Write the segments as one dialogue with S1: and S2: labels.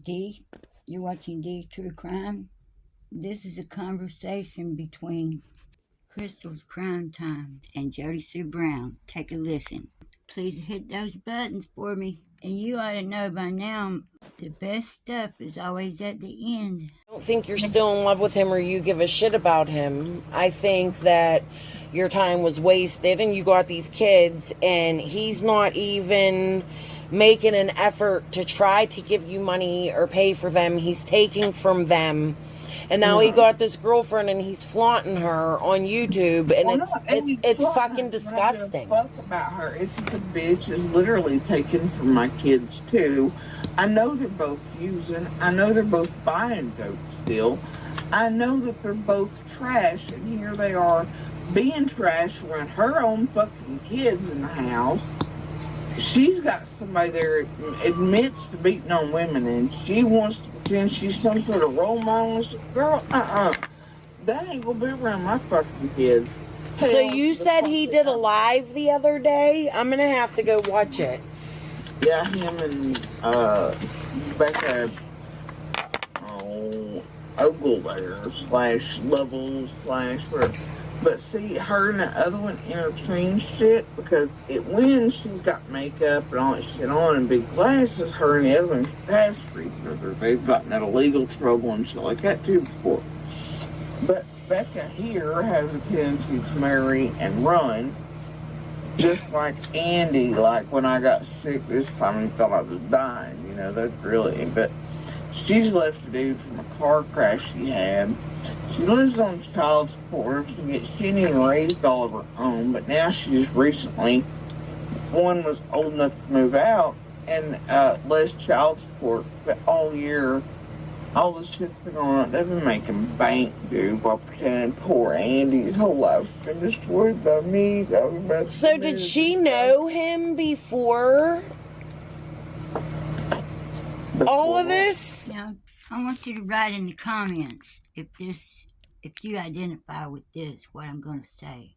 S1: D. You're watching D True Crime. This is a conversation between Crystal's Crime Time and Jody Sue Brown. Take a listen. Please hit those buttons for me. And you ought to know by now, the best stuff is always at the end.
S2: I don't think you're still in love with him or you give a shit about him. I think that your time was wasted and you got these kids and he's not even making an effort to try to give you money or pay for them. He's taking from them. And now he got this girlfriend and he's flaunting her on YouTube, and it's fucking disgusting.
S3: Fuck about her. It's the bitch is literally taken from my kids too. I know they're both using. I know they're both buying dope still. I know that they're both trash, and here they are being trash around her own fucking kids in the house. She's got somebody there that admits to beating on women, and she wants to pretend she's some sort of role model. Girl, that ain't gonna be around my fucking kids. Hell,
S2: so you said he did a live the other day? I'm gonna have to go watch it.
S3: Yeah, him and Becca Ogle there, / Levels / whatever. But see, her and the other one interchange shit because when she's got makeup and all that shit on and big glasses, her and the other one's past for each other. They've gotten out of legal trouble and shit like that too before. But Becca here has a tendency to marry and run, just like Andy. Like when I got sick this time, he thought I was dying. You know, that's really. But she's left a dude from a car crash she had. She lives on child support. She didn't even raised all of her own, but now she's recently, one was old enough to move out and less child support. But all year, all this shit's been on. They've been making bank, dude, while pretending poor Andy's whole life's been destroyed by me.
S2: So did she know him before all of this?
S1: Now, I want you to write in the comments if you identify with this, what I'm going to say.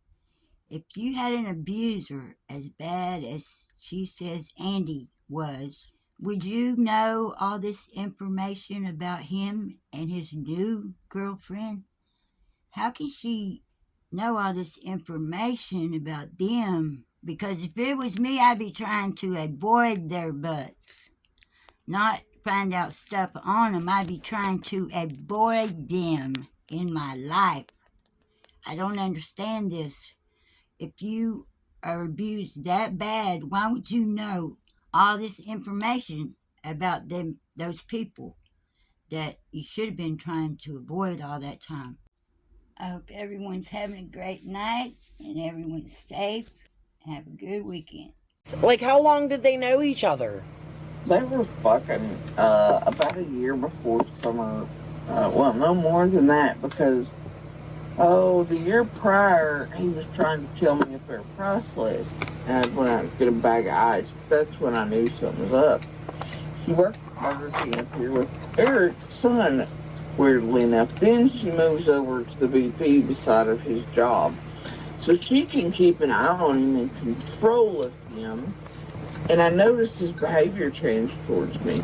S1: If you had an abuser as bad as she says Andy was, would you know all this information about him and his new girlfriend? How can she know all this information about them? Because if it was me, I'd be trying to avoid their butts, not find out stuff on them. I'd be trying to avoid them in my life. I don't understand this. If you are abused that bad, why would you know all this information about them, those people that you should have been trying to avoid all that time? I hope everyone's having a great night and everyone's safe. Have a good weekend.
S2: Like, how long did they know each other?
S3: They were fucking about a year before summer. Well, no more than that because, the year prior, he was trying to kill me at their price list. And when I get a bag of ice, that's when I knew something was up. She worked at Burger King up here with Eric's son, weirdly enough. Then she moves over to the VP beside of his job. So she can keep an eye on him and control of him. And I noticed his behavior changed towards me.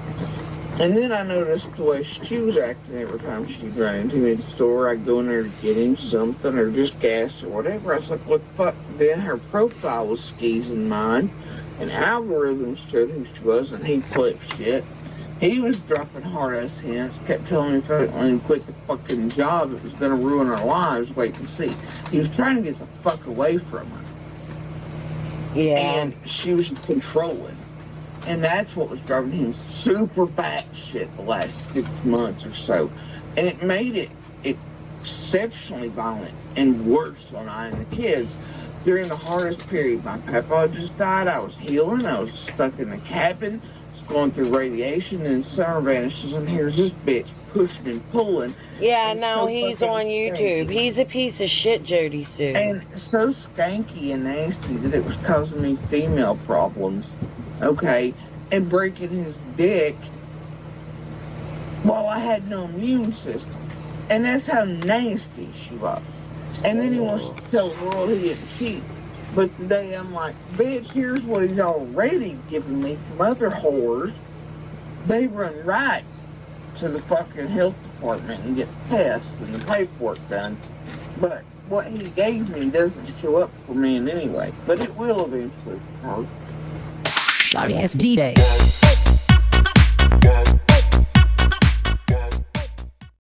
S3: And then I noticed the way she was acting every time she'd run into me in the store. I'd go in there to get him something or just gas or whatever. I was like, what the fuck? Then her profile was skeezing mine. And algorithms showed who she was, and he flipped shit. He was dropping hard-ass hints, kept telling me if I didn't quit the fucking job, it was going to ruin our lives. Wait and see. He was trying to get the fuck away from her.
S2: Yeah.
S3: And she was controlling. And that's what was driving him super batshit the last 6 months or so. And it made it exceptionally violent and worse on I and the kids during the hardest period. My papa just died. I was healing. I was stuck in the cabin. I was going through radiation, and summer vanishes, and here's this bitch pushing and pulling.
S2: Yeah,
S3: and
S2: now
S3: so
S2: he's on YouTube.
S3: Skanky.
S2: He's a piece of shit, Jody Sue.
S3: And so skanky and nasty that it was causing me female problems. Okay, and breaking his dick while I had no immune system. And that's how nasty she was. And then he wants to tell the world he didn't cheat. But today I'm like, bitch, here's what he's already given me from other whores. They run right to the fucking health department and get tests and the paperwork done. But what he gave me doesn't show up for me in any way. But it will eventually.
S4: Sorry, it's D-Day.